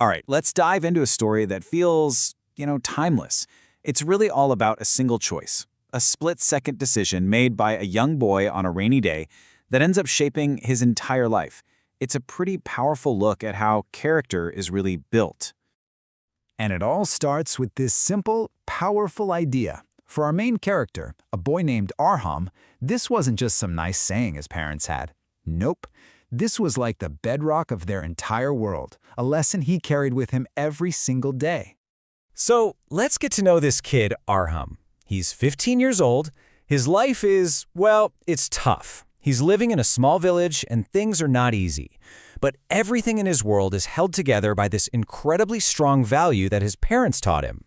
All right, let's dive into a story that feels, timeless. It's really all about a single choice, a split-second decision made by a young boy on a rainy day that ends up shaping his entire life. It's a pretty powerful look at how character is really built. And it all starts with this simple, powerful idea. For our main character, a boy named Arham, this wasn't just some nice saying his parents had. Nope. This was like the bedrock of their entire world, a lesson he carried with him every single day. So let's get to know this kid, Arham. He's 15 years old. His life is, well, it's tough. He's living in a small village and things are not easy. But everything in his world is held together by this incredibly strong value that his parents taught him.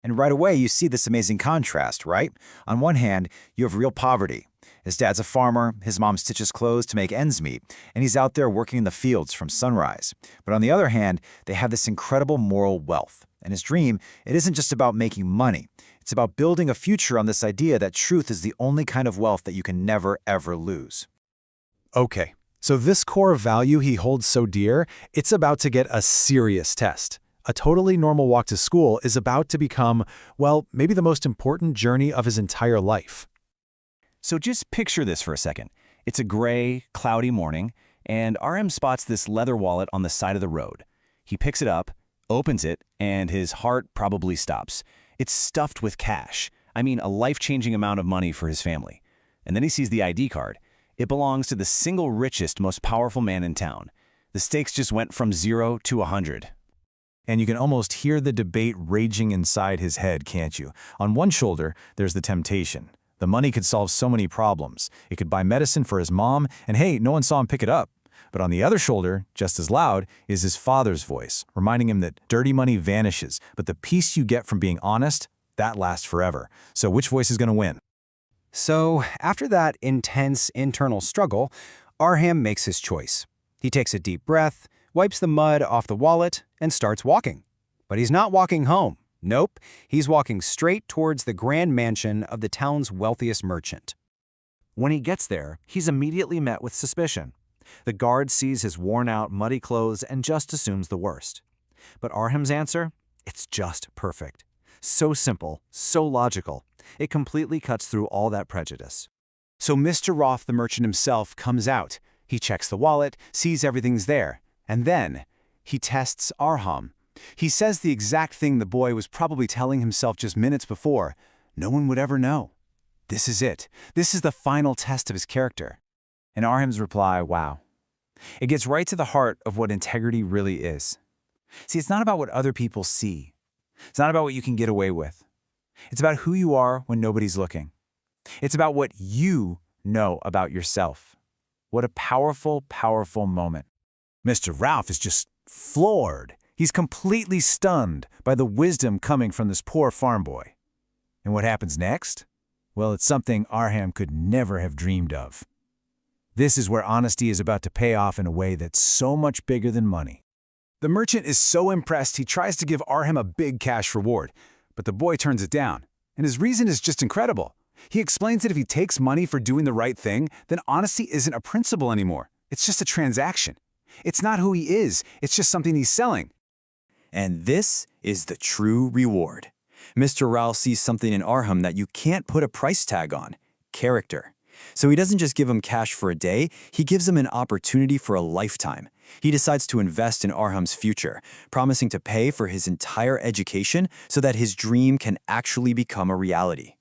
And right away, you see this amazing contrast, right? On one hand, you have real poverty. His dad's a farmer, his mom stitches clothes to make ends meet, and he's out there working in the fields from sunrise. But on the other hand, they have this incredible moral wealth. And his dream, it isn't just about making money. It's about building a future on this idea that truth is the only kind of wealth that you can never, ever lose. Okay, so this core value he holds so dear, it's about to get a serious test. A totally normal walk to school is about to become, well, maybe the most important journey of his entire life. So just picture this for a second. It's a gray, cloudy morning, and Arham spots this leather wallet on the side of the road. He picks it up, opens it, and his heart probably stops. It's stuffed with cash. I mean, a life-changing amount of money for his family. And then he sees the ID card. It belongs to the single richest, most powerful man in town. The stakes just went from 0 to 100. And you can almost hear the debate raging inside his head, can't you? On one shoulder, there's the temptation. The money could solve so many problems. It could buy medicine for his mom, and hey, no one saw him pick it up. But on the other shoulder, just as loud, is his father's voice, reminding him that dirty money vanishes, but the peace you get from being honest, that lasts forever. So which voice is going to win? So after that intense internal struggle, Arham makes his choice. He takes a deep breath, wipes the mud off the wallet, and starts walking. But he's not walking home. Nope, he's walking straight towards the grand mansion of the town's wealthiest merchant. When he gets there, he's immediately met with suspicion. The guard sees his worn-out, muddy clothes and just assumes the worst. But Arham's answer? It's just perfect. So simple, so logical. It completely cuts through all that prejudice. So Mr. Roth, the merchant himself, comes out. He checks the wallet, sees everything's there, and then he tests Arham. He says the exact thing the boy was probably telling himself just minutes before. No one would ever know. This is it. This is the final test of his character. And Arham's reply, wow. It gets right to the heart of what integrity really is. See, it's not about what other people see. It's not about what you can get away with. It's about who you are when nobody's looking. It's about what you know about yourself. What a powerful, powerful moment. Mr. Ralph is just floored. He's completely stunned by the wisdom coming from this poor farm boy. And what happens next? Well, it's something Arham could never have dreamed of. This is where honesty is about to pay off in a way that's so much bigger than money. The merchant is so impressed he tries to give Arham a big cash reward, but the boy turns it down. And his reason is just incredible. He explains that if he takes money for doing the right thing, then honesty isn't a principle anymore. It's just a transaction. It's not who he is, it's just something he's selling. And this is the true reward. Mr. Ralph sees something in Arham that you can't put a price tag on: character. So he doesn't just give him cash for a day, he gives him an opportunity for a lifetime. He decides to invest in Arham's future, promising to pay for his entire education so that his dream can actually become a reality.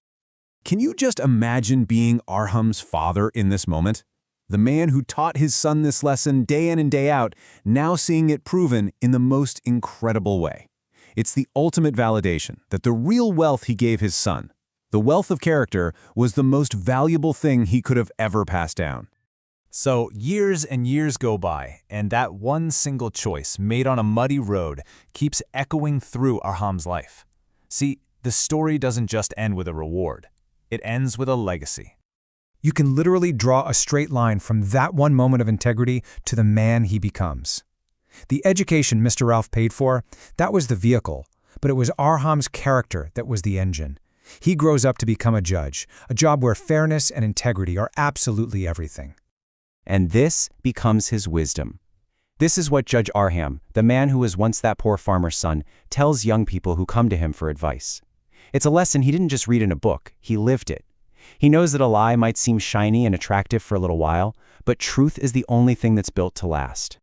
Can you just imagine being Arham's father in this moment? The man who taught his son this lesson day in and day out, now seeing it proven in the most incredible way. It's the ultimate validation that the real wealth he gave his son, the wealth of character, was the most valuable thing he could have ever passed down. So years and years go by, and that one single choice made on a muddy road keeps echoing through Arham's life. See, the story doesn't just end with a reward. It ends with a legacy. You can literally draw a straight line from that one moment of integrity to the man he becomes. The education Mr. Ralph paid for, that was the vehicle, but it was Arham's character that was the engine. He grows up to become a judge, a job where fairness and integrity are absolutely everything. And this becomes his wisdom. This is what Judge Arham, the man who was once that poor farmer's son, tells young people who come to him for advice. It's a lesson he didn't just read in a book, he lived it. He knows that a lie might seem shiny and attractive for a little while, but truth is the only thing that's built to last.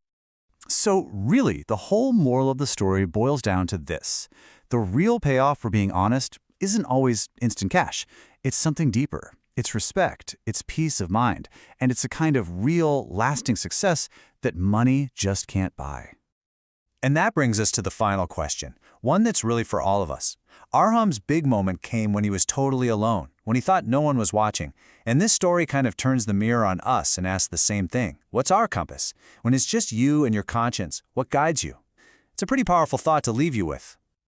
So really, the whole moral of the story boils down to this. The real payoff for being honest isn't always instant cash. It's something deeper. It's respect, it's peace of mind, and it's a kind of real, lasting success that money just can't buy. And that brings us to the final question, one that's really for all of us. Arham's big moment came when he was totally alone, when he thought no one was watching. And this story kind of turns the mirror on us and asks the same thing. What's our compass? When it's just you and your conscience, what guides you? It's a pretty powerful thought to leave you with.